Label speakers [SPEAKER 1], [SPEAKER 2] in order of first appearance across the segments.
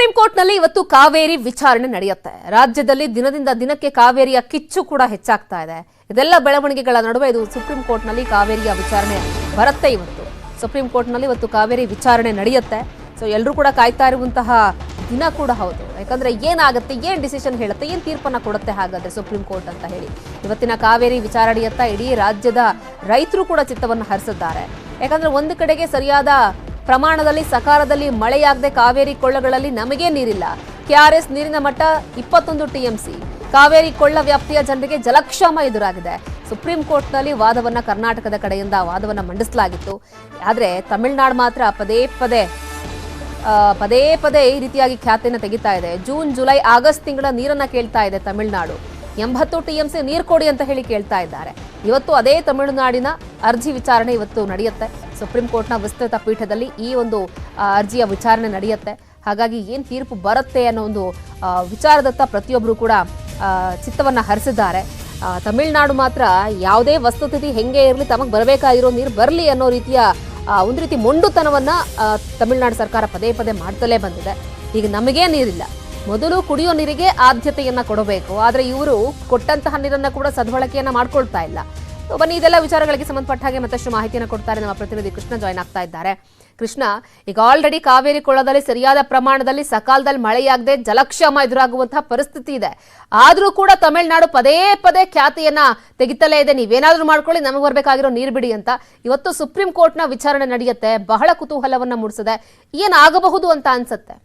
[SPEAKER 1] Supreme ಕೋರ್ಟ್ನಲ್ಲಿ ಇವತ್ತು ಕಾವೇರಿ ವಿಚಾರಣೆ ನಡೆಯುತ್ತೆ. ರಾಜ್ಯದಲ್ಲಿ ದಿನದಿಂದ ದಿನಕ್ಕೆ ಕಾವೇರಿಯ ಕಿಚ್ಚು ಕೂಡ ಹೆಚ್ಚಾಗ್ತಾ ಇದೆ. ಇದೆಲ್ಲ ಬೆಳವಣಿಗೆಗಳ ನಡುವೆ ಇದು ಸುಪ್ರೀಂ ಕೋರ್ಟ್ನಲ್ಲಿ ಕಾವೇರಿಯ ವಿಚಾರಣೆ ಬರುತ್ತೆ. ಸುಪ್ರೀಂ ಕೋರ್ಟ್ನಲ್ಲಿ ಇವತ್ತು ಕಾವೇರಿ ವಿಚಾರಣೆ ನಡೆಯುತ್ತೆ. ಸೊ ಎಲ್ಲರೂ ಕೂಡ ಕಾಯ್ತಾ ಇರುವಂತಹ ದಿನ ಕೂಡ ಹೌದು. ಯಾಕಂದ್ರೆ ಏನಾಗುತ್ತೆ, ಏನ್ ಡಿಸಿಷನ್ ಹೇಳುತ್ತೆ, ಏನ್ ತೀರ್ಪನ್ನ ಕೊಡುತ್ತೆ ಹಾಗಾದ್ರೆ ಸುಪ್ರೀಂ ಕೋರ್ಟ್ ಅಂತ ಹೇಳಿ ಇವತ್ತಿನ ಕಾವೇರಿ ವಿಚಾರಣೆಯತ್ತ ಇಡೀ ರಾಜ್ಯದ ರೈತರು ಕೂಡ ಚಿತ್ತವನ್ನು ಹರಿಸಿದ್ದಾರೆ. ಯಾಕಂದ್ರೆ ಒಂದು ಕಡೆಗೆ ಸರಿಯಾದ ಪ್ರಮಾಣದಲ್ಲಿ ಸಕಾಲದಲ್ಲಿ ಮಳೆಯಾಗದೆ ಕಾವೇರಿ ಕೊಳ್ಳಗಳಲ್ಲಿ ನಮಗೆ ನೀರಿಲ್ಲ. ಕೆಆರ್ಎಸ್ ನೀರಿನ ಮಟ್ಟ 21 ಟಿಎಂಸಿ. ಕಾವೇರಿ ಕೊಳ್ಳ ವ್ಯಾಪ್ತಿಯ ಜನರಿಗೆ ಜಲಕ್ಷಾಮ ಎದುರಾಗಿದೆ. ಸುಪ್ರೀಂ ಕೋರ್ಟ್ನಲ್ಲಿ ವಾದವನ್ನ ಕರ್ನಾಟಕದ ಕಡೆಯಿಂದ ವಾದವನ್ನ ಮಂಡಿಸಲಾಗಿತ್ತು. ಆದ್ರೆ ತಮಿಳುನಾಡು ಮಾತ್ರ ಪದೇ ಪದೇ ಈ ರೀತಿಯಾಗಿ ಖ್ಯಾತಿಯನ್ನು ತೆಗಿತಾ ಇದೆ. ಜೂನ್ ಜುಲೈ ಆಗಸ್ಟ್ ತಿಂಗಳ ನೀರನ್ನ ಕೇಳ್ತಾ ಇದೆ ತಮಿಳುನಾಡು. 80 ಟಿಎಂಸಿ ನೀರು ಕೊಡಿ ಅಂತ ಹೇಳಿ ಕೇಳ್ತಾ ಇದ್ದಾರೆ. ಇವತ್ತು ಅದೇ ತಮಿಳುನಾಡಿನ ಅರ್ಜಿ ವಿಚಾರಣೆ ಇವತ್ತು ನಡೆಯುತ್ತೆ. ಸುಪ್ರೀಂ ಕೋರ್ಟ್ನ ವಿಸ್ತೃತ ಪೀಠದಲ್ಲಿ ಈ ಒಂದು ಅರ್ಜಿಯ ವಿಚಾರಣೆ ನಡೆಯುತ್ತೆ. ಹಾಗಾಗಿ ಏನ್ ತೀರ್ಪು ಬರುತ್ತೆ ಅನ್ನೋ ಒಂದು ವಿಚಾರದತ್ತ ಪ್ರತಿಯೊಬ್ಬರು ಕೂಡ ಚಿತ್ತವನ್ನ ಹರಿಸಿದ್ದಾರೆ. ತಮಿಳುನಾಡು ಮಾತ್ರ ಯಾವುದೇ ವಸ್ತುಸ್ಥಿತಿ ಹೆಂಗೆ ಇರಲಿ ತಮಗೆ ಬರಬೇಕಾಗಿರೋ ನೀರು ಬರಲಿ ಅನ್ನೋ ರೀತಿಯ ಒಂದು ರೀತಿ ಮೊಂಡುತನವನ್ನ ತಮಿಳುನಾಡು ಸರ್ಕಾರ ಪದೇ ಪದೇ ಮಾಡ್ತಲೇ ಬಂದಿದೆ. ಈಗ ನಮಗೇ ನೀರಿಲ್ಲ, ಮೊದಲು ಕುಡಿಯೋ ನೀರಿಗೆ ಆದ್ಯತೆಯನ್ನ ಕೊಡಬೇಕು. ಆದ್ರೆ ಇವರು ಕೊಟ್ಟಂತಹ ನೀರನ್ನ ಕೂಡ ಸದ್ಬಳಕೆಯನ್ನ ಮಾಡ್ಕೊಳ್ತಾ ಇಲ್ಲ. ಬನ್ನಿ, ಇದೆಲ್ಲ ವಿಚಾರಗಳಿಗೆ ಸಂಬಂಧಪಟ್ಟ ಹಾಗೆ ಮತ್ತಷ್ಟು ಮಾಹಿತಿಯನ್ನು ಕೊಡ್ತಾರೆ ನಮ್ಮ ಪ್ರತಿನಿಧಿ ಕೃಷ್ಣ ಜಾಯ್ನ್ ಆಗ್ತಾ ಇದ್ದಾರೆ. ಕೃಷ್ಣ, ಈಗ ಆಲ್ರೆಡಿ ಕಾವೇರಿ ಕೊಳ್ಳದಲ್ಲಿ ಸರಿಯಾದ ಪ್ರಮಾಣದಲ್ಲಿ ಸಕಾಲದಲ್ಲಿ ಮಳೆಯಾಗದೆ ಜಲಕ್ಷಾಮ ಎದುರಾಗುವಂತಹ ಪರಿಸ್ಥಿತಿ ಇದೆ. ಆದ್ರೂ ಕೂಡ ತಮಿಳುನಾಡು ಪದೇ ಪದೇ ಖ್ಯಾತಿಯನ್ನ ತೆಗಿತಲೇ ಇದೆ. ನೀವೇನಾದ್ರೂ ಮಾಡ್ಕೊಳ್ಳಿ, ನಮಗೆ ಬರ್ಬೇಕಾಗಿರೋ ನೀರು ಬಿಡಿ ಅಂತ. ಇವತ್ತು ಸುಪ್ರೀಂ ಕೋರ್ಟ್ನ ವಿಚಾರಣೆ ನಡೆಯುತ್ತೆ. ಬಹಳ ಕುತೂಹಲವನ್ನ ಮೂಡಿಸಿದೆ. ಏನಾಗಬಹುದು ಅಂತ ಅನ್ಸುತ್ತೆ?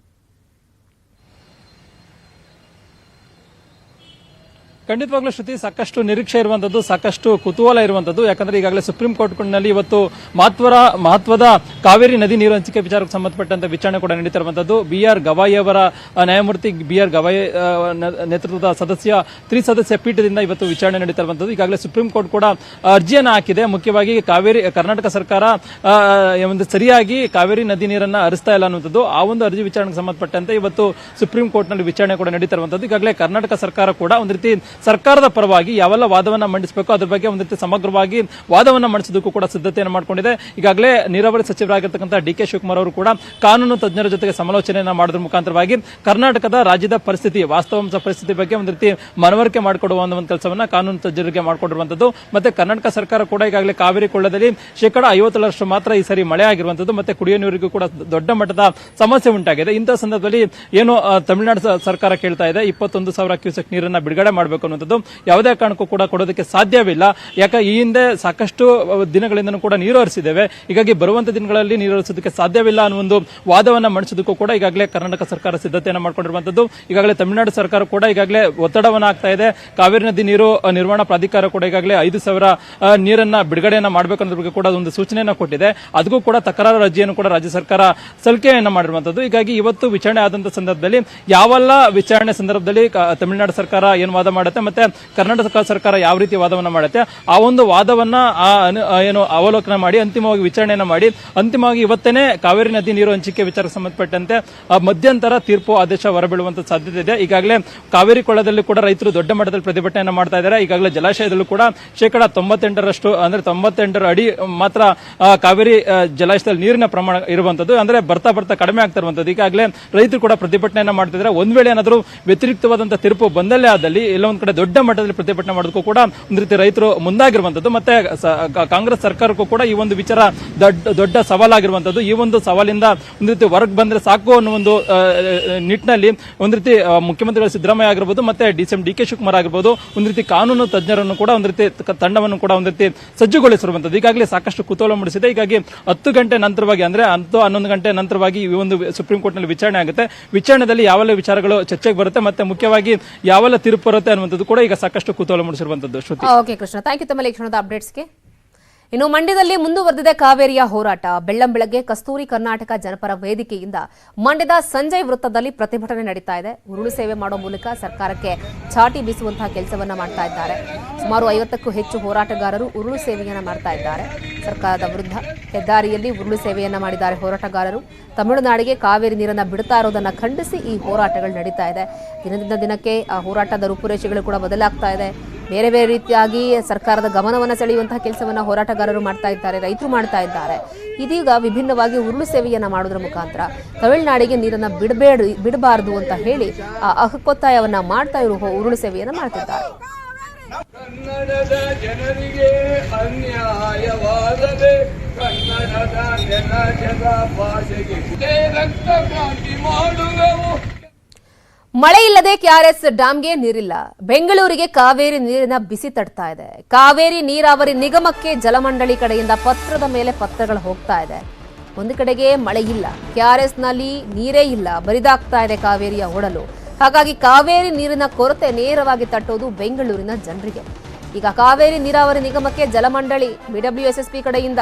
[SPEAKER 2] ಖಂಡಿತವಾಗ್ಲೂ ಶ್ರುತಿ, ಸಾಕಷ್ಟು ನಿರೀಕ್ಷೆ ಇರುವಂತದ್ದು, ಸಾಕಷ್ಟು ಕುತೂಹಲ ಇರುವಂತದ್ದು. ಯಾಕಂದ್ರೆ ಈಗಾಗಲೇ ಸುಪ್ರೀಂ ಕೋರ್ಟ್ನಲ್ಲಿ ಇವತ್ತು ಮಹತ್ವದ ಕಾವೇರಿ ನದಿ ನೀರು ಹಂಚಿಕೆ ವಿಚಾರಕ್ಕೆ ಸಂಬಂಧಪಟ್ಟಂತೆ ವಿಚಾರಣೆ ಕೂಡ ನಡೀತಿರುವಂತದ್ದು. BR ಗವಾಯಿ ಅವರ ನ್ಯಾಯಮೂರ್ತಿ BR ಗವಾಯಿ ನೇತೃತ್ವದ ತ್ರಿಸದಸ್ಯ ಪೀಠದಿಂದ ಇವತ್ತು ವಿಚಾರಣೆ ನಡೀತಿರುವಂತದ್ದು. ಈಗಾಗಲೇ ಸುಪ್ರೀಂ ಕೋರ್ಟ್ ಕೂಡ ಅರ್ಜಿಯನ್ನು ಹಾಕಿದೆ. ಮುಖ್ಯವಾಗಿ ಕರ್ನಾಟಕ ಸರ್ಕಾರ ಒಂದು ಸರಿಯಾಗಿ ಕಾವೇರಿ ನದಿ ನೀರನ್ನ ಹರಿಸ್ತಾ ಇಲ್ಲ ಅನ್ನುವಂಥದ್ದು. ಆ ಒಂದು ಅರ್ಜಿ ವಿಚಾರಣೆಗೆ ಸಂಬಂಧಪಟ್ಟಂತೆ ಇವತ್ತು ಸುಪ್ರೀಂ ಕೋರ್ಟ್ನಲ್ಲಿ ವಿಚಾರಣೆ ಕೂಡ ನಡೀತಿರುವಂತದ್ದು. ಈಗಾಗಲೇ ಕರ್ನಾಟಕ ಸರ್ಕಾರ ಕೂಡ ಒಂದು ರೀತಿ ಸರ್ಕಾರದ ಪರವಾಗಿ ಯಾವೆಲ್ಲ ವಾದವನ್ನ ಮಂಡಿಸಬೇಕು ಅದ್ರ ಬಗ್ಗೆ ಒಂದು ರೀತಿ ಸಮಗ್ರವಾಗಿ ವಾದವನ್ನ ಮಂಡಿಸೋದಕ್ಕೂ ಕೂಡ ಸಿದ್ಧತೆಯನ್ನು ಮಾಡಿಕೊಂಡಿದೆ. ಈಗಾಗಲೇ ನೀರಾವರಿ ಸಚಿವರಾಗಿರ್ತಕ್ಕಂಥ DK ಶಿವಕುಮಾರ್ ಅವರು ಕೂಡ ಕಾನೂನು ತಜ್ಞರ ಜೊತೆಗೆ ಸಮಾಲೋಚನೆಯನ್ನ ಮಾಡೋದ್ರ ಮುಖಾಂತರವಾಗಿ ಕರ್ನಾಟಕದ ರಾಜ್ಯದ ಪರಿಸ್ಥಿತಿ, ವಾಸ್ತವಾಂಶ ಪರಿಸ್ಥಿತಿ ಬಗ್ಗೆ ಒಂದು ರೀತಿ ಮನವರಿಕೆ ಮಾಡಿಕೊಡುವ ಒಂದು ಕೆಲಸವನ್ನ ಕಾನೂನು ತಜ್ಞರಿಗೆ ಮಾಡಿಕೊಂಡಿರುವಂತದ್ದು. ಮತ್ತೆ ಕರ್ನಾಟಕ ಸರ್ಕಾರ ಕೂಡ ಈಗಾಗಲೇ ಕಾವೇರಿ ಕೊಳ್ಳದಲ್ಲಿ 50% ಮಾತ್ರ ಈ ಸರಿ ಮಳೆ ಆಗಿರುವಂತದ್ದು. ಮತ್ತೆ ಕುಡಿಯುವ ನೀರಿಗೂ ಕೂಡ ದೊಡ್ಡ ಮಟ್ಟದ ಸಮಸ್ಯೆ ಉಂಟಾಗಿದೆ. ಇಂತಹ ಸಂದರ್ಭದಲ್ಲಿ ಏನು ತಮಿಳುನಾಡು ಸರ್ಕಾರ ಕೇಳ್ತಾ ಇದೆ, 21,000 ಕ್ಯೂಸೆಕ್ ನೀರನ್ನ ಬಿಡುಗಡೆ ಮಾಡಬೇಕು ಅನ್ನುವಂಥದ್ದು. ಯಾವುದೇ ಕಾರಣಕ್ಕೂ ಕೂಡ ಕೊಡೋದಕ್ಕೆ ಸಾಧ್ಯವಿಲ್ಲ. ಯಾಕೆ ಈ ಹಿಂದೆ ಸಾಕಷ್ಟು ದಿನಗಳಿಂದ ಕೂಡ ನೀರು ಹರಿಸಿದ್ದೇವೆ, ಹೀಗಾಗಿ ಬರುವಂತ ದಿನಗಳಲ್ಲಿ ನೀರು ಹರಿಸೋದಕ್ಕೆ ಸಾಧ್ಯವಿಲ್ಲ ಅನ್ನೋ ಒಂದು ವಾದವನ್ನ ಮಂಡಿಸೋದಕ್ಕೂ ಕೂಡ ಈಗಾಗಲೇ ಕರ್ನಾಟಕ ಸರ್ಕಾರ ಸಿದ್ಧತೆಯನ್ನು ಮಾಡಿಕೊಂಡಿರುವಂತದ್ದು. ಈಗಾಗಲೇ ತಮಿಳುನಾಡು ಸರ್ಕಾರ ಕೂಡ ಈಗಾಗಲೇ ಒತ್ತಡವನ್ನ ಆಗ್ತಾ ಇದೆ. ಕಾವೇರಿ ನದಿ ನೀರು ನಿರ್ವಹಣಾ ಪ್ರಾಧಿಕಾರ ಕೂಡ ಈಗಾಗಲೇ 5,000 ನೀರನ್ನ ಬಿಡುಗಡೆಯನ್ನ ಮಾಡಬೇಕು ಅನ್ನೋದ್ರ ಬಗ್ಗೆ ಕೂಡ ಒಂದು ಸೂಚನೆಯನ್ನ ಕೊಟ್ಟಿದೆ. ಅದಕ್ಕೂ ಕೂಡ ತಕರಾರು ಅರ್ಜಿಯನ್ನು ಕೂಡ ರಾಜ್ಯ ಸರ್ಕಾರ ಸಲ್ಲಿಕೆಯನ್ನ ಮಾಡಿರುವಂತದ್ದು. ಹೀಗಾಗಿ ಇವತ್ತು ವಿಚಾರಣೆ ಆದಂತಹ ಸಂದರ್ಭದಲ್ಲಿ ಯಾವೆಲ್ಲ ವಿಚಾರಣೆ ಸಂದರ್ಭದಲ್ಲಿ ತಮಿಳುನಾಡು ಸರ್ಕಾರ ಏನು ವಾದ ಮಾಡುತ್ತೆ ಮತ್ತೆ ಕರ್ನಾಟಕ ಸರ್ಕಾರ ಯಾವ ರೀತಿ ವಾದವನ್ನ ಮಾಡುತ್ತೆ, ಆ ಒಂದು ವಾದವನ್ನ ಏನು ಅವಲೋಕನ ಮಾಡಿ ಅಂತಿಮವಾಗಿ ವಿಚಾರಣೆಯನ್ನ ಮಾಡಿ ಅಂತಿಮವಾಗಿ ಇವತ್ತೇನೆ ಕಾವೇರಿ ನದಿ ನೀರು ಹಂಚಿಕೆ ವಿಚಾರಕ್ಕೆ ಸಂಬಂಧಪಟ್ಟಂತೆ ಮಧ್ಯಂತರ ತೀರ್ಪು ಆದೇಶ ಹೊರಬೀಳುವಂತ ಸಾಧ್ಯತೆ ಇದೆ. ಈಗಾಗಲೇ ಕಾವೇರಿ ಕೊಳ್ಳದಲ್ಲಿ ಕೂಡ ರೈತರು ದೊಡ್ಡ ಮಟ್ಟದಲ್ಲಿ ಪ್ರತಿಭಟನೆಯನ್ನ ಮಾಡ್ತಾ ಇದ್ದಾರೆ. ಈಗಾಗಲೇ ಜಲಾಶಯದಲ್ಲೂ ಕೂಡ 98% ಅಂದ್ರೆ 98 ಅಡಿ ಮಾತ್ರ ಕಾವೇರಿ ಜಲಾಶಯದಲ್ಲಿ ನೀರಿನ ಪ್ರಮಾಣ ಇರುವಂತದ್ದು, ಅಂದ್ರೆ ಬರ್ತಾ ಕಡಿಮೆ ಆಗ್ತಾ ಇರುವಂತದ್ದು. ಈಗಾಗಲೇ ರೈತರು ಕೂಡ ಪ್ರತಿಭಟನೆಯನ್ನ ಮಾಡ್ತಿದ್ದಾರೆ. ಒಂದ್ ವೇಳೆ ಏನಾದರೂ ವ್ಯತಿರಿಕ್ತವಾದಂತಹ ತೀರ್ಪು ಬಂದಲ್ಲೇ ಆದಲ್ಲಿ ಎಲ್ಲ ಒಂದ್ ಕಡೆ ದೊಡ್ಡ ಮಟ್ಟದಲ್ಲಿ ಪ್ರತಿಭಟನೆ ಮಾಡೋದಕ್ಕೂ ಕೂಡ ಒಂದು ರೀತಿ ರೈತರು ಮುಂದಾಗಿರುವಂತದ್ದು. ಮತ್ತೆ ಕಾಂಗ್ರೆಸ್ ಸರ್ಕಾರಕ್ಕೂ ಕೂಡ ಈ ಒಂದು ವಿಚಾರ ದೊಡ್ಡ ಸವಾಲಾಗಿರುವಂತದ್ದು. ಈ ಒಂದು ಸವಾಲಿಂದ ಒಂದು ರೀತಿ ಹೊರಗೆ ಬಂದ್ರೆ ಸಾಕು ಅನ್ನೋ ಒಂದು ನಿಟ್ಟಿನಲ್ಲಿ ಒಂದು ರೀತಿ ಮುಖ್ಯಮಂತ್ರಿಗಳು ಸಿದ್ದರಾಮಯ್ಯ ಆಗಿರ್ಬೋದು ಮತ್ತೆ DK ಶಿವಕುಮಾರ್ ಆಗಿರ್ಬೋದು ಒಂದು ರೀತಿ ಕಾನೂನು ತಜ್ಞರನ್ನು ಕೂಡ ಒಂದು ರೀತಿ ತಂಡವನ್ನು ಕೂಡ ಒಂದು ರೀತಿ ಸಜ್ಜುಗೊಳಿಸಿರುವಂತದ್ದು. ಈಗಾಗಲೇ ಸಾಕಷ್ಟು ಕುತೂಹಲ ಮೂಡಿಸಿದೆ. ಹೀಗಾಗಿ 10 ಗಂಟೆ ನಂತರವಾಗಿ ಅಂದ್ರೆ 11 ಗಂಟೆ ನಂತರವಾಗಿ ಈ ಒಂದು ಸುಪ್ರೀಂ ಕೋರ್ಟ್ ನಲ್ಲಿ ವಿಚಾರಣೆ ಆಗುತ್ತೆ. ವಿಚಾರಣೆಯಲ್ಲಿ ಯಾವೆಲ್ಲ ವಿಚಾರಗಳು ಚರ್ಚೆಗೆ ಬರುತ್ತೆ ಮತ್ತೆ ಮುಖ್ಯವಾಗಿ ಯಾವೆಲ್ಲ ತೀರ್ಪು ಬರುತ್ತೆ ಅನ್ನುವಂಥದ್ದು ಕೂಡ ಈಗ ಸಾಕಷ್ಟು ಕುತೂಹಲ ಮೂಡಿಸಿರುವಂತದ್ದು. ಓಕೆ
[SPEAKER 1] ಕೃಷ್ಣ, ಥ್ಯಾಂಕ್ ಯು ತಮ್ಮ ಕ್ಷಣದ ಅಪ್ಡೇಟ್ಸ್ಗೆ. ಇನ್ನು ಮಂಡ್ಯದಲ್ಲಿ ಮುಂದುವರೆದಿದೆ ಕಾವೇರಿಯ ಹೋರಾಟ. ಬೆಳ್ಳಂಬೆಳಗ್ಗೆ ಕಸ್ತೂರಿ ಕರ್ನಾಟಕ ಜನಪರ ವೇದಿಕೆಯಿಂದ ಮಂಡ್ಯದ ಸಂಜಯ್ ವೃತ್ತದಲ್ಲಿ ಪ್ರತಿಭಟನೆ ನಡೀತಾ ಇದೆ. ಉರುಳು ಸೇವೆ ಮಾಡೋ ಮೂಲಕ ಸರ್ಕಾರಕ್ಕೆ ಚಾಟಿ ಬೀಸುವಂತಹ ಕೆಲಸವನ್ನ ಮಾಡ್ತಾ ಇದ್ದಾರೆ. ಸುಮಾರು 50ಕ್ಕೂ ಹೆಚ್ಚು ಹೋರಾಟಗಾರರು ಉರುಳು ಸೇವೆಯನ್ನ ಮಾಡ್ತಾ ಇದ್ದಾರೆ. ಸರ್ಕಾರದ ವಿರುದ್ಧ ಹೆದ್ದಾರಿಯಲ್ಲಿ ಉರುಳು ಸೇವೆಯನ್ನ ಮಾಡಿದ್ದಾರೆ ಹೋರಾಟಗಾರರು. ತಮಿಳುನಾಡಿಗೆ ಕಾವೇರಿ ನೀರನ್ನ ಬಿಡ್ತಾ ಇರೋದನ್ನ ಖಂಡಿಸಿ ಈ ಹೋರಾಟಗಳು ನಡೀತಾ ಇದೆ. ದಿನದಿಂದ ದಿನಕ್ಕೆ ಹೋರಾಟದ ರೂಪುರೇಷೆಗಳು ಕೂಡ ಬದಲಾಗ್ತಾ ಇದೆ. ಬೇರೆ ಬೇರೆ ರೀತಿಯಾಗಿ ಸರ್ಕಾರದ ಗಮನವನ್ನು ಸೆಳೆಯುವಂತಹ ಕೆಲಸವನ್ನ ಹೋರಾಟಗಾರರು ಮಾಡ್ತಾ ಇದ್ದಾರೆ, ರೈತರು ಮಾಡ್ತಾ ಇದ್ದಾರೆ. ಇದೀಗ ವಿಭಿನ್ನವಾಗಿ ಉರುಳು ಸೇವೆಯನ್ನ ಮಾಡೋದ್ರ ಮುಖಾಂತರ ತಮಿಳುನಾಡಿಗೆ ನೀರನ್ನ ಬಿಡಬಾರದು ಅಂತ ಹೇಳಿ ಹಕ್ಕೊತ್ತಾಯವನ್ನ ಮಾಡ್ತಾ ಇರುವ ಉರುಳು ಸೇವೆಯನ್ನ ಮಾಡ್ತಿದ್ದಾರೆ.
[SPEAKER 3] ಕನ್ನಡದ ಜನರಿಗೆ ಅನ್ಯಾಯವಾಗದೆ ಕನ್ನಡದ ನೆಲದ ಭಾಷೆಗೆ ರಕ್ತ ಕ್ರಾಂತಿ ಮಾಡುವೆವು.
[SPEAKER 1] ಮಳೆ ಇಲ್ಲದೆ ಕೆಆರ್ಎಸ್ ಡ್ಯಾಂಗೆ ನೀರಿಲ್ಲ. ಬೆಂಗಳೂರಿಗೆ ಕಾವೇರಿ ನೀರಿನ ಬಿಸಿ ತಡ್ತಾ ಇದೆ. ಕಾವೇರಿ ನೀರಾವರಿ ನಿಗಮಕ್ಕೆ ಜಲಮಂಡಳಿ ಕಡೆಯಿಂದ ಪತ್ರದ ಮೇಲೆ ಪತ್ರಗಳು ಹೋಗ್ತಾ ಇದೆ. ಒಂದು ಕಡೆಗೆ ಮಳೆ ಇಲ್ಲ, ಕೆಆರ್ಎಸ್ನಲ್ಲಿ ನೀರೇ ಇಲ್ಲ, ಬರಿದಾಗ್ತಾ ಇದೆ ಕಾವೇರಿಯ ಒಡಲು. ಹಾಗಾಗಿ ಕಾವೇರಿ ನೀರಿನ ಕೊರತೆ ನೇರವಾಗಿ ತಟ್ಟೋದು ಬೆಂಗಳೂರಿನ ಜನರಿಗೆ. ಈಗ ಕಾವೇರಿ ನೀರಾವರಿ ನಿಗಮಕ್ಕೆ ಜಲಮಂಡಳಿ ಬಿಡಬ್ಲ್ಯೂಎಸ್ಎಸ್ಪಿ ಕಡೆಯಿಂದ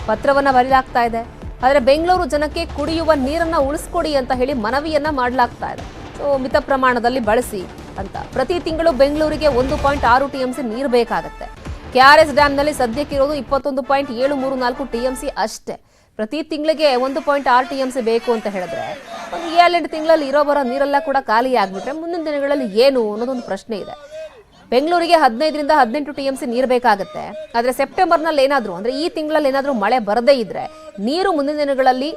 [SPEAKER 1] ಪತ್ರವನ್ನ ಬರೆಯಲಾಗ್ತಾ ಇದೆ. ಆದರೆ ಬೆಂಗಳೂರು ಜನಕ್ಕೆ ಕುಡಿಯುವ ನೀರನ್ನ ಉಳಿಸ್ಕೊಡಿ ಅಂತ ಹೇಳಿ ಮನವಿಯನ್ನ ಮಾಡಲಾಗ್ತಾ ಇದೆ. ಮಿತ ಪ್ರಮಾಣದಲ್ಲಿ ಬಳಸಿ ಅಂತ. ಪ್ರತಿ ತಿಂಗಳು ಬೆಂಗಳೂರಿಗೆ 1.6 ಟಿಎಂಸಿ ನೀರು ಬೇಕಾಗುತ್ತೆ. ಕೆಆರ್ಎಸ್ ಡ್ಯಾಂನಲ್ಲಿ ಸದ್ಯಕ್ಕಿರೋದು 21.734 ಟಿಎಂಸಿ ಅಷ್ಟೇ. ಪ್ರತಿ ತಿಂಗಳಿಗೆ 1.6 ಟಿಎಂಸಿ ಬೇಕು ಅಂತ ಹೇಳಿದ್ರೆ 7 ತಿಂಗಳಲ್ಲಿ ಇರೋ ಬರೋ ನೀರೆಲ್ಲ ಕೂಡ ಖಾಲಿ ಆಗ್ಬಿಟ್ರೆ ಮುಂದಿನ ದಿನಗಳಲ್ಲಿ ಏನು ಅನ್ನೋದೊಂದು ಪ್ರಶ್ನೆ ಇದೆ. ಬೆಂಗಳೂರಿಗೆ 15ರಿಂದ 18 ಟಿಎಂಸಿ ನೀರು ಬೇಕಾಗುತ್ತೆ. ಆದರೆ ಸೆಪ್ಟೆಂಬರ್ನಲ್ಲಿ ಏನಾದರೂ ಅಂದ್ರೆ ಈ ತಿಂಗಳಲ್ಲಿ ಏನಾದರೂ ಮಳೆ ಬರದೇ ಇದ್ರೆ ನೀರು ಮುಂದಿನ ದಿನಗಳಲ್ಲಿ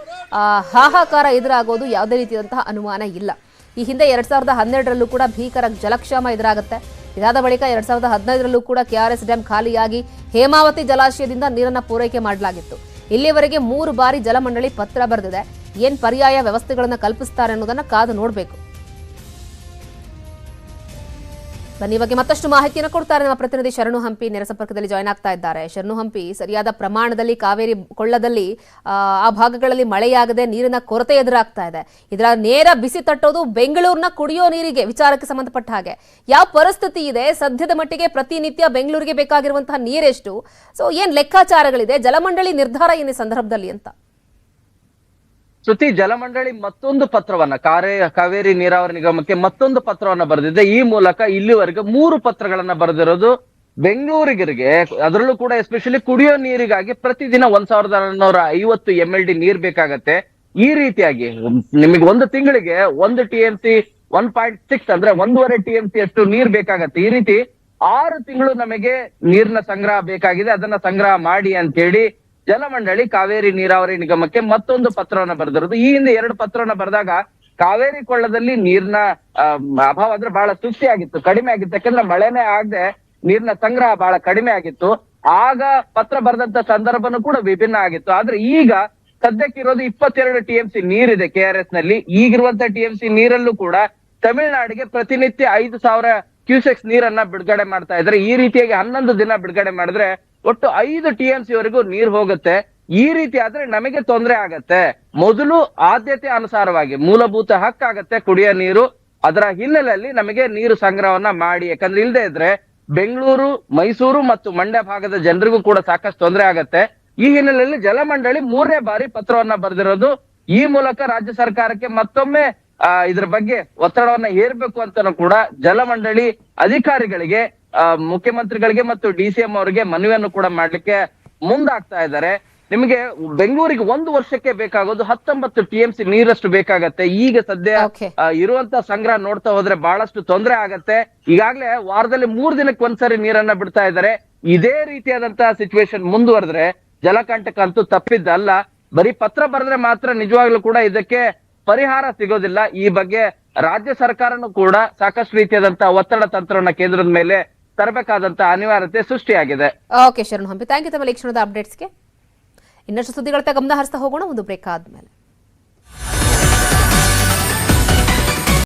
[SPEAKER 1] ಹಾಹಾಕಾರ ಎದುರಾಗೋದು ಯಾವುದೇ ರೀತಿಯಾದಂತಹ ಅನುಮಾನ ಇಲ್ಲ. ಈ ಹಿಂದೆ 2012ರಲ್ಲೂ ಕೂಡ ಭೀಕರ ಜಲಕ್ಷಾಮ ಎದುರಾಗುತ್ತೆ. ಇದಾದ ಬಳಿಕ 2015ರಲ್ಲೂ ಕೂಡ ಕೆಆರ್ಎಸ್ ಡ್ಯಾಂ ಖಾಲಿಯಾಗಿ ಹೇಮಾವತಿ ಜಲಾಶಯದಿಂದ ನೀರನ್ನು ಪೂರೈಕೆ ಮಾಡಲಾಗಿತ್ತು. ಇಲ್ಲಿಯವರೆಗೆ 3 ಬಾರಿ ಜಲಮಂಡಳಿ ಪತ್ರ ಬರೆದಿದೆ. ಏನ್ ಪರ್ಯಾಯ ವ್ಯವಸ್ಥೆಗಳನ್ನು ಕಲ್ಪಿಸ್ತಾರೆ ಅನ್ನೋದನ್ನ ಕಾದು ನೋಡಬೇಕು. ಬನ್ನಿ ಬಗ್ಗೆ ಮತ್ತಷ್ಟು ಮಾಹಿತಿಯನ್ನು ಕೊಡ್ತಾರೆ ನಮ್ಮ ಪ್ರತಿನಿಧಿ ಶರಣು ಹಂಪಿ ನೇರ ಸಂಪರ್ಕದಲ್ಲಿ ಜಾಯ್ನ್ ಆಗ್ತಾ ಇದ್ದಾರೆ. ಶರಣು ಹಂಪಿ, ಸರಿಯಾದ ಪ್ರಮಾಣದಲ್ಲಿ ಕಾವೇರಿ ಕೊಳ್ಳದಲ್ಲಿ ಆ ಭಾಗಗಳಲ್ಲಿ ಮಳೆಯಾಗದೆ ನೀರಿನ ಕೊರತೆ ಎದುರಾಗ್ತಾ ಇದೆ. ಇದರ ನೇರ ಬಿಸಿ ತಟ್ಟೋದು ಬೆಂಗಳೂರಿನ ಕುಡಿಯೋ ನೀರಿಗೆ ವಿಚಾರಕ್ಕೆ ಸಂಬಂಧಪಟ್ಟ ಹಾಗೆ ಯಾವ ಪರಿಸ್ಥಿತಿ ಇದೆ ಸದ್ಯದ ಮಟ್ಟಿಗೆ? ಪ್ರತಿನಿತ್ಯ ಬೆಂಗಳೂರಿಗೆ ಬೇಕಾಗಿರುವಂತಹ ನೀರೆಷ್ಟು? ಸೊ ಏನ್ ಲೆಕ್ಕಾಚಾರಗಳಿದೆ? ಜಲಮಂಡಳಿ ನಿರ್ಧಾರ ಏನೇ ಸಂದರ್ಭದಲ್ಲಿ ಅಂತ?
[SPEAKER 4] ಶ್ರುತಿ, ಜಲಮಂಡಳಿ ಮತ್ತೊಂದು ಪತ್ರವನ್ನ ಕಾವೇರಿ ನೀರಾವರಿ ನಿಗಮಕ್ಕೆ ಮತ್ತೊಂದು ಪತ್ರವನ್ನ ಬರೆದಿದೆ. ಈ ಮೂಲಕ ಇಲ್ಲಿವರೆಗೆ 3 ಪತ್ರಗಳನ್ನ ಬರೆದಿರೋದು ಬೆಂಗಳೂರಿಗರಿಗೆ. ಅದರಲ್ಲೂ ಕೂಡ ಎಸ್ಪೆಷಲಿ ಕುಡಿಯೋ ನೀರಿಗಾಗಿ ಪ್ರತಿದಿನ 1450 MLD ನೀರ್ ಬೇಕಾಗತ್ತೆ. ಈ ರೀತಿಯಾಗಿ ನಿಮಗೆ ಒಂದು ತಿಂಗಳಿಗೆ 1 TMC 1.6 ಅಂದ್ರೆ 1.5 TMC ಅಷ್ಟು ನೀರ್ ಬೇಕಾಗತ್ತೆ. ಈ ರೀತಿ 6 ತಿಂಗಳು ನಮಗೆ ನೀರಿನ ಸಂಗ್ರಹ ಬೇಕಾಗಿದೆ. ಅದನ್ನ ಸಂಗ್ರಹ ಮಾಡಿ ಅಂತ ಹೇಳಿ ಜಲಮಂಡಳಿ ಕಾವೇರಿ ನೀರಾವರಿ ನಿಗಮಕ್ಕೆ ಮತ್ತೊಂದು ಪತ್ರವನ್ನ ಬರೆದಿರೋದು. ಈ ಹಿಂದೆ 2 ಪತ್ರವನ್ನ ಬರೆದಾಗ ಕಾವೇರಿ ಕೊಳ್ಳದಲ್ಲಿ ನೀರಿನ ಅಭಾವ ಅಂದ್ರೆ ಬಹಳ ತುಷ್ಟಿ ಆಗಿತ್ತು, ಕಡಿಮೆ ಆಗಿತ್ತು. ಯಾಕಂದ್ರೆ ಮಳೆನೇ ಆಗದೆ ನೀರಿನ ಸಂಗ್ರಹ ಬಹಳ ಕಡಿಮೆ ಆಗಿತ್ತು. ಆಗ ಪತ್ರ ಬರೆದಂತ ಸಂದರ್ಭನೂ ಕೂಡ ವಿಭಿನ್ನ ಆಗಿತ್ತು. ಆದ್ರೆ ಈಗ ಸದ್ಯಕ್ಕಿರೋದು 22 TMC ನೀರಿದೆ ಕೆಆರ್ಎಸ್ ನಲ್ಲಿ. ಈಗಿರುವಂತ TMC ನೀರಲ್ಲೂ ಕೂಡ ತಮಿಳುನಾಡಿಗೆ ಪ್ರತಿನಿತ್ಯ 5,000 ಕ್ಯೂಸೆಕ್ಸ್ ನೀರನ್ನ ಬಿಡುಗಡೆ ಮಾಡ್ತಾ ಇದ್ದಾರೆ. ಈ ರೀತಿಯಾಗಿ 11 ದಿನ ಬಿಡುಗಡೆ ಮಾಡಿದ್ರೆ ಒಟ್ಟು 5 TMC ವರೆಗೂ ನೀರು ಹೋಗುತ್ತೆ. ಈ ರೀತಿ ಆದ್ರೆ ನಮಗೆ ತೊಂದರೆ ಆಗತ್ತೆ. ಮೊದಲು ಆದ್ಯತೆ ಅನುಸಾರವಾಗಿ ಮೂಲಭೂತ ಹಕ್ಕಾಗತ್ತೆ ಕುಡಿಯೋ ನೀರು. ಅದರ ಹಿನ್ನೆಲೆಯಲ್ಲಿ ನಮಗೆ ನೀರು ಸಂಗ್ರಹವನ್ನ ಮಾಡಿ, ಯಾಕಂದ್ರೆ ಇಲ್ಲದೆ ಇದ್ರೆ ಬೆಂಗಳೂರು, ಮೈಸೂರು ಮತ್ತು ಮಂಡ್ಯ ಭಾಗದ ಜನರಿಗೂ ಕೂಡ ಸಾಕಷ್ಟು ತೊಂದರೆ ಆಗತ್ತೆ. ಈ ಹಿನ್ನೆಲೆಯಲ್ಲಿ ಜಲಮಂಡಳಿ 3ನೇ ಬಾರಿ ಪತ್ರವನ್ನ ಬರೆದಿರೋದು. ಈ ಮೂಲಕ ರಾಜ್ಯ ಸರ್ಕಾರಕ್ಕೆ ಮತ್ತೊಮ್ಮೆ ಇದ್ರ ಬಗ್ಗೆ ಒತ್ತಡವನ್ನ ಹೇರ್ಬೇಕು ಅಂತಾನು ಕೂಡ ಜಲಮಂಡಳಿ ಅಧಿಕಾರಿಗಳಿಗೆ, ಮುಖ್ಯಮಂತ್ರಿಗಳಿಗೆ ಮತ್ತು DCM ಅವರಿಗೆ ಮನವಿಯನ್ನು ಕೂಡ ಮಾಡ್ಲಿಕ್ಕೆ ಮುಂದಾಗ್ತಾ ಇದ್ದಾರೆ. ನಿಮಗೆ ಬೆಂಗಳೂರಿಗೆ 1 ವರ್ಷಕ್ಕೆ ಬೇಕಾಗೋದು 19 TMC ನೀರಷ್ಟು ಬೇಕಾಗತ್ತೆ. ಈಗ ಸದ್ಯ ಇರುವಂತ ಸಂಗ್ರಹ ನೋಡ್ತಾ ಹೋದ್ರೆ ಬಹಳಷ್ಟು ತೊಂದರೆ ಆಗತ್ತೆ. ಈಗಾಗ್ಲೇ ವಾರದಲ್ಲಿ 3 ದಿನಕ್ಕೆ ಒಂದ್ಸರಿ ನೀರನ್ನ ಬಿಡ್ತಾ ಇದ್ದಾರೆ. ಇದೇ ರೀತಿಯಾದಂತಹ ಸಿಚುವೇಶನ್ ಮುಂದುವರೆದ್ರೆ ಜಲಕಂಟಕ ಅಂತೂ ತಪ್ಪಿದ್ದಲ್ಲ. ಬರೀ ಪತ್ರ ಬರೆದ್ರೆ ಮಾತ್ರ ನಿಜವಾಗ್ಲೂ ಕೂಡ ಇದಕ್ಕೆ ಪರಿಹಾರ ಸಿಗೋದಿಲ್ಲ. ಈ ಬಗ್ಗೆ ರಾಜ್ಯ ಸರ್ಕಾರನು ಕೂಡ ಸಾಕಷ್ಟು ರೀತಿಯಾದಂತಹ ಒತ್ತಡ ತಂತ್ರವನ್ನ ಕೇಂದ್ರದ ಮೇಲೆ ತರಬೇಕಾದಂತ ಅನಿವಾರ್ಯತೆ ಸೃಷ್ಟಿಯಾಗಿದೆ.
[SPEAKER 1] Okay Sharan Hampi, thank you ತಮ್ಮ ಈ ಕ್ಷಣದ ಅಪ್ಡೇಟ್ಸ್ಗೆ. ಇನ್ನಷ್ಟು ಸುದ್ದಿಗಳತ್ತ ಗಮನ ಹರಿಸ್ತಾ ಹೋಗೋಣ ಒಂದು ಬ್ರೇಕ್ ಆದ್ಮೇಲೆ.